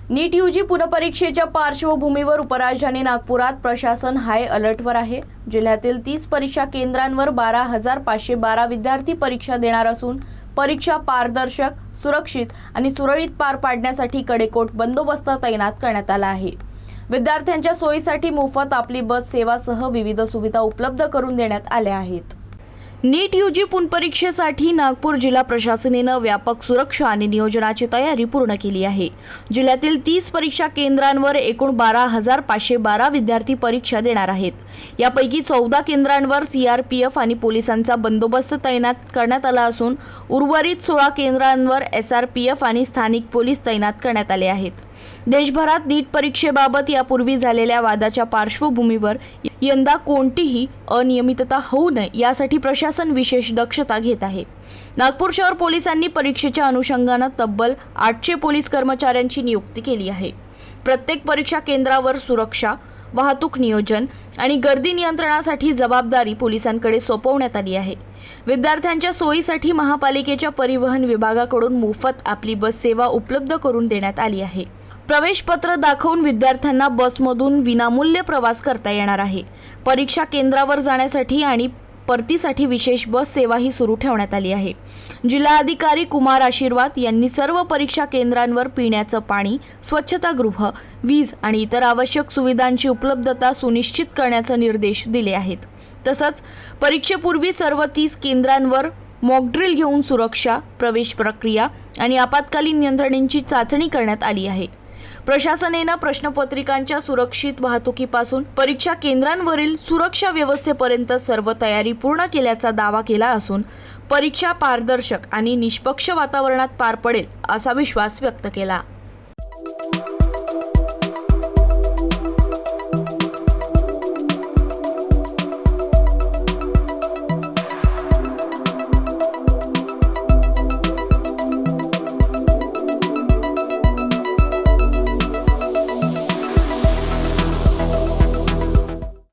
नीट UG पुनःपरीक्षेच्या पार्श्वभूमीवर उपराजधानी नागपुरात प्रशासन हाय अलर्टवर आहे। जिल्ह्यातील 30 परीक्षा केंद्रांवर 12,512 विद्यार्थी परीक्षा देणार असून परीक्षा पारदर्शक, सुरक्षित आणि सुरळीत पार पाडण्यासाठी कडेकोट बंदोबस्त तैनात करण्यात आला आहे। विद्यार्थ्यांच्या सोयीसाठी मोफत आपली बस सेवासह विविध सुविधा उपलब्ध करून देण्यात आल्या आहेत। नीट यूजी पुनःपरीक्षेसाठी नागपूर जिल्हा प्रशासनाने व्यापक सुरक्षा आणि नियोजनाची तयारी पूर्ण केली आहे। जिल्ह्यातील 30 परीक्षा केंद्रांवर एकूण 12,512 विद्यार्थी परीक्षा देणार आहेत। यापैकी 14 केंद्रांवर सीआरपीएफ आणि पोलिसांचा बंदोबस्त तैनात करण्यात आला असून उर्वरित 16 केंद्रांवर एसआरपीएफ आणि स्थानिक पोलीस तैनात करण्यात आले आहेत। देशभरात नीट परीक्षेबाबत यापूर्वी झालेल्या वादाच्या पार्श्वभूमीवर यंदा कोणतीही अनियमितता होऊ नये यासाठी प्रशासन विशेष दक्षता घेत आहे। नागपूर शहर पोलिसांनी परीक्षेच्या अनुषंगाने तब्बल 800 पोलीस कर्मचाऱ्यांची नियुक्ती केली आहे। प्रत्येक परीक्षा केंद्रावर सुरक्षा, वाहतूक नियोजन आणि गर्दी नियंत्रणासाठी जबाबदारी पोलिसांकडे सोपवण्यात आली आहे। विद्यार्थ्यांच्या सोयीसाठी महापालिकेच्या परिवहन विभागाकडून मोफत आपली बस सेवा उपलब्ध करून देण्यात आली आहे। प्रवेश पत्र दाखवून विद्यार्थ्यांना बसमधून विनामूल्य प्रवास करता येणार आहे। परीक्षा केंद्रावर जाण्यासाठी आणि परतीसाठी विशेष बस सेवाही सुरू ठेवण्यात आली आहे। जिल्हाधिकारी कुमार आशीर्वाद यांनी सर्व परीक्षा केंद्रांवर पिण्याचं पाणी, स्वच्छतागृह, वीज आणि इतर आवश्यक सुविधांची उपलब्धता सुनिश्चित करण्याचे निर्देश दिले आहेत। तसंच परीक्षेपूर्वी सर्व 30 केंद्रांवर मॉकड्रिल घेऊन सुरक्षा, प्रवेश प्रक्रिया आणि आपत्कालीन यंत्रणेची चाचणी करण्यात आली आहे। प्रशासनाने प्रश्नपत्रिकांच्या सुरक्षित वाहतुकीपासून परीक्षा केंद्रांवरील सुरक्षा व्यवस्थेपर्यंत सर्व तयारी पूर्ण केल्याचा दावा केला असून परीक्षा पारदर्शक आणि निष्पक्ष वातावरणात पार पडेल असा विश्वास व्यक्त केला।